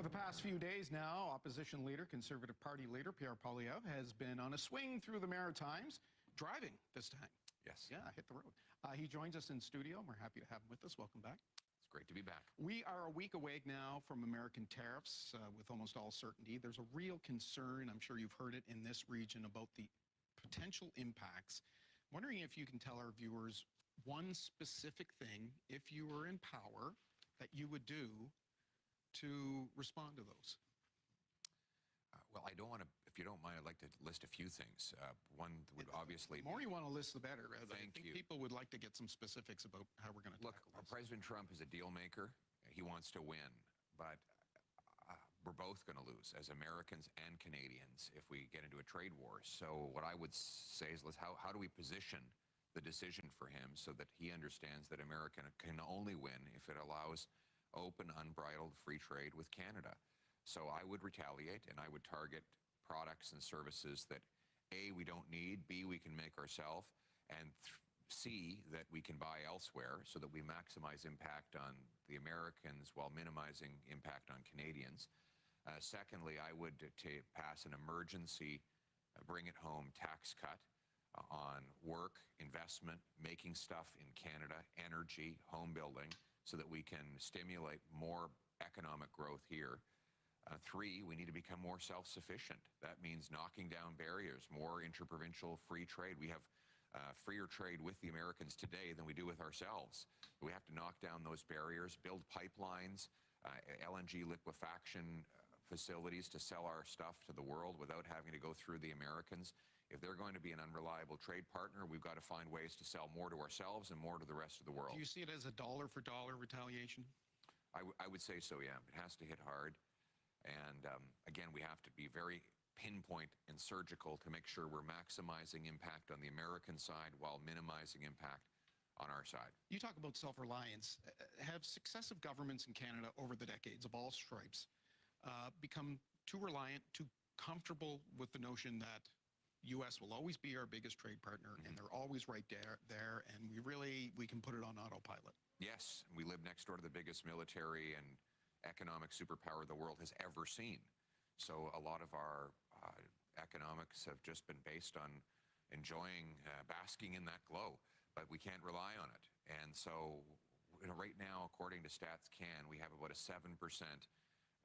For the past few days now, opposition leader, Conservative Party leader Pierre has been on a swing through the Maritimes, driving this time. Yes. Yeah, hit the road. He joins us in studio, and we're happy to have him with us. Welcome back. It's great to be back. We are a week away now from American tariffs with almost all certainty. There's a real concern, I'm sure you've heard it in this region, about the potential impacts. I'm wondering if you can tell our viewers one specific thing, if you were in power, that you would do to respond to those. Well, I don't want to, if you don't mind, I'd like to list a few things. One would obviously... The more you want to list, the better. Thank you. People would like to get some specifics about how we're going to tackle this. Look, President Trump is a deal maker. He wants to win, but we're both going to lose as Americans and Canadians if we get into a trade war. So what I would say is, how do we position the decision for him so that he understands that America can only win if it allows open, unbridled free trade with Canada? So I would retaliate, and I would target products and services that A, we don't need, B, we can make ourselves, and C, that we can buy elsewhere so that we maximize impact on the Americans while minimizing impact on Canadians. Secondly, I would pass an emergency, bring it home tax cut on work, investment, making stuff in Canada, energy, home building, so that we can stimulate more economic growth here. Three, we need to become more self-sufficient. That means knocking down barriers, more interprovincial free trade. We have freer trade with the Americans today than we do with ourselves. We have to knock down those barriers, build pipelines, LNG liquefaction facilities to sell our stuff to the world without having to go through the Americans. If they're going to be an unreliable trade partner, we've got to find ways to sell more to ourselves and more to the rest of the world. Do you see it as a dollar-for-dollar retaliation? I would say so, yeah. It has to hit hard. And again, we have to be very pinpoint and surgical to make sure we're maximizing impact on the American side while minimizing impact on our side. You talk about self-reliance. Have successive governments in Canada over the decades of all stripes become too reliant, too comfortable with the notion that U.S. will always be our biggest trade partner, and they're always right there, and we can put it on autopilot? Yes, we live next door to the biggest military and economic superpower the world has ever seen. So a lot of our economics have just been based on enjoying, basking in that glow, but we can't rely on it. And so right now, according to StatsCan, we have about a 7%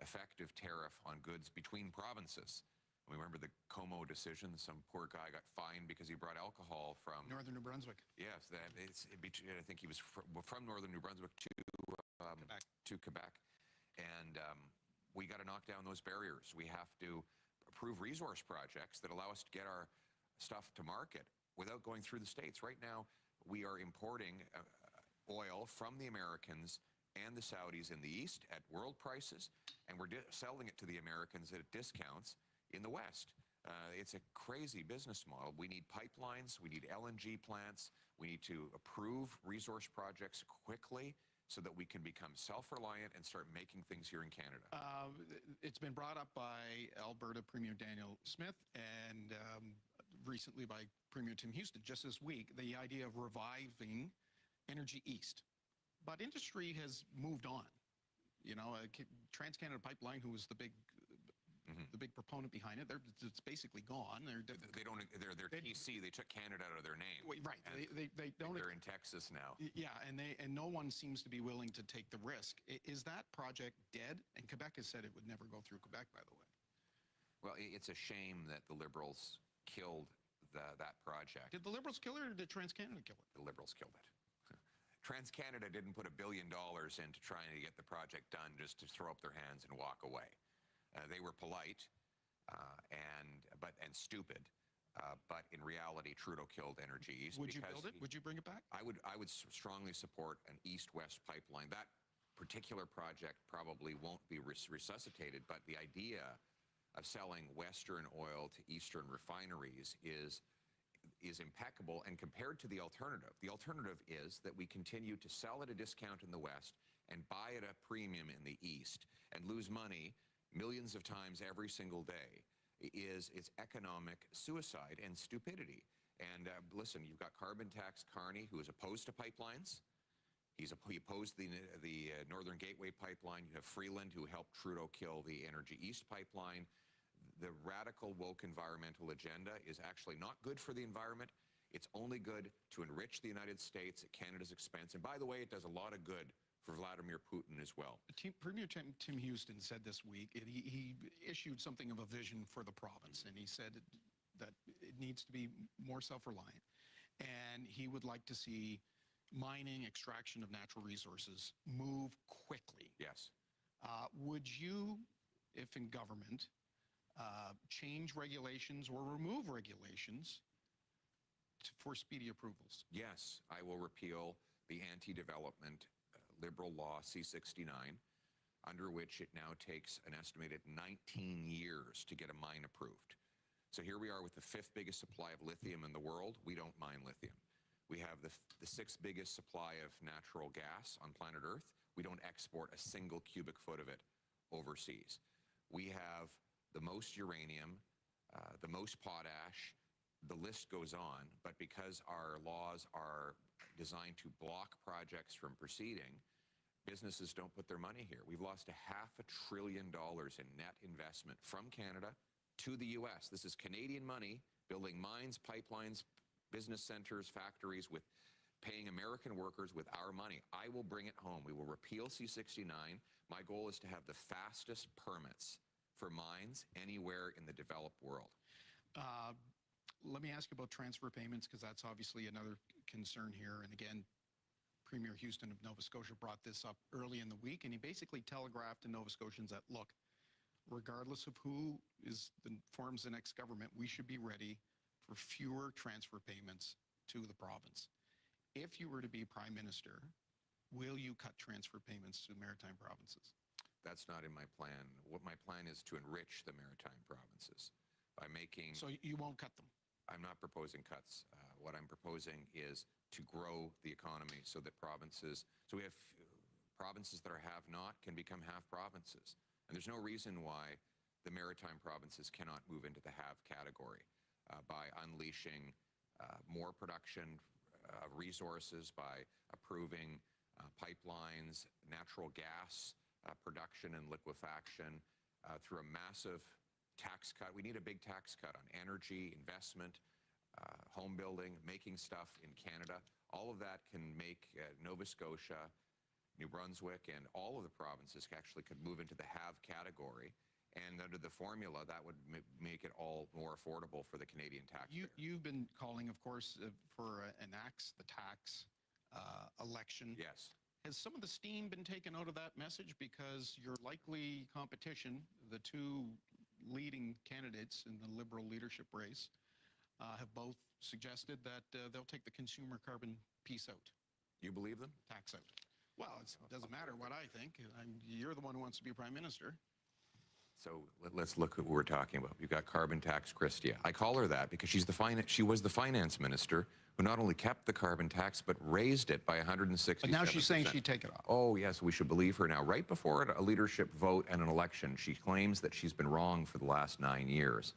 effective tariff on goods between provinces. We remember the Como decision. Some poor guy got fined because he brought alcohol from Northern New Brunswick. Yes, I think he was from Northern New Brunswick to Quebec. And we got to knock down those barriers. We have to approve resource projects that allow us to get our stuff to market without going through the States. Right now, we are importing oil from the Americans and the Saudis in the East at world prices, and we're selling it to the Americans at discounts in the West. It's a crazy business model. We need pipelines, we need LNG plants, we need to approve resource projects quickly so that we can become self-reliant and start making things here in Canada. It's been brought up by Alberta Premier Daniel Smith and recently by Premier Tim Houston just this week, the idea of reviving Energy East. But industry has moved on. You know, TransCanada Pipeline, who was the big proponent behind it, it's basically gone. They're TC. They took Canada out of their name. Right. They don't. They're in Texas now. Yeah, and no one seems to be willing to take the risk. Is that project dead? And Quebec has said it would never go through Quebec, by the way. Well, it's a shame that the Liberals killed that project. Did the Liberals kill it, or did TransCanada kill it? The Liberals killed it. TransCanada didn't put $1 billion into trying to get the project done just to throw up their hands and walk away. They were polite and stupid, but in reality, Trudeau killed Energy East. Would you build it? Would you bring it back? I would strongly support an east-west pipeline. That particular project probably won't be resuscitated, but the idea of selling Western oil to Eastern refineries is impeccable. And compared to the alternative is that we continue to sell at a discount in the West and buy at a premium in the East and lose money millions of times every single day. It's economic suicide and stupidity. And listen, you've got carbon tax Carney, who is opposed to pipelines. He opposed the Northern Gateway pipeline. You have Freeland, who helped Trudeau kill the Energy East pipeline. The radical woke environmental agenda is actually not good for the environment. It's only good to enrich the United States at Canada's expense. And by the way, it does a lot of good for Vladimir Putin as well. Premier Tim Houston said this week, he issued something of a vision for the province, and he said that it needs to be more self-reliant. And he would like to see mining, extraction of natural resources move quickly. Yes. Would you, if in government, change regulations or remove regulations for speedy approvals? Yes, I will repeal the anti-development Liberal law C-69, under which it now takes an estimated 19 years to get a mine approved. So here we are with the 5th biggest supply of lithium in the world. We don't mine lithium. We have the 6th biggest supply of natural gas on planet Earth. We don't export a single cubic foot of it overseas. We have the most uranium, the most potash. The list goes on, but because our laws are designed to block projects from proceeding, businesses don't put their money here. We've lost $500 billion in net investment from Canada to the U.S. This is Canadian money building mines, pipelines, business centers, factories, with paying American workers with our money. I will bring it home. We will repeal C-69. My goal is to have the fastest permits for mines anywhere in the developed world. Let me ask you about transfer payments, because that's obviously another concern here. And again, Premier Houston of Nova Scotia brought this up early in the week, and he basically telegraphed to Nova Scotians that, look, regardless of who forms the next government, we should be ready for fewer transfer payments to the province. If you were to be Prime Minister, will you cut transfer payments to maritime provinces? That's not in my plan. What my plan is to enrich the maritime provinces by making... So you won't cut them? I'm not proposing cuts. What I'm proposing is to grow the economy so that provinces... So we have provinces that are have-not can become have provinces. And there's no reason why the maritime provinces cannot move into the have category by unleashing more production of resources, by approving pipelines, natural gas production and liquefaction through a massive tax cut. We need a big tax cut on energy, investment, home building, making stuff in Canada. All of that can make Nova Scotia, New Brunswick, and all of the provinces actually could move into the have category. And under the formula, that would make it all more affordable for the Canadian taxpayer. You've been calling, of course, for an axe the tax election. Yes. Has some of the steam been taken out of that message? Because your likely competition, the two leading candidates in the Liberal leadership race, have both suggested that they'll take the consumer carbon piece out. You believe them? Tax out. Well, it doesn't matter what I think. You're the one who wants to be Prime Minister. So let's look at what we're talking about. You've got carbon tax Christia. I call her that because she was the finance minister who not only kept the carbon tax, but raised it by 167%. But now she's saying she'd take it off. Oh, yes, we should believe her now. Right before a leadership vote and an election, she claims that she's been wrong for the last 9 years.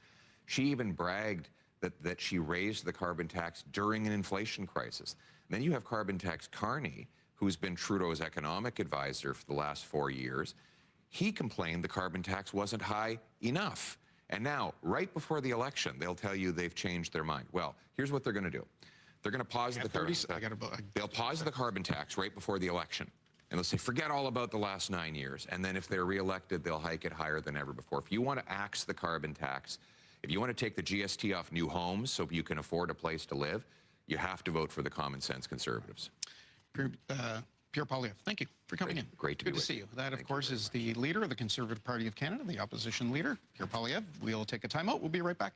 She even bragged that she raised the carbon tax during an inflation crisis. And then you have carbon tax Carney, who's been Trudeau's economic advisor for the last 4 years. He complained the carbon tax wasn't high enough. And now, right before the election, they'll tell you they've changed their mind. Well, here's what they're going to do. They're going to pause the carbon tax. They'll pause the carbon tax right before the election. And they'll say, forget all about the last 9 years. And then if they're reelected, they'll hike it higher than ever before. If you want to axe the carbon tax, if you want to take the GST off new homes so you can afford a place to live, you have to vote for the common sense Conservatives. Pierre Poilievre, thank you for coming in. Great to be with you. Good to see you. That, of course, is the leader of the Conservative Party of Canada, the opposition leader, Pierre Poilievre. We'll take a timeout. We'll be right back.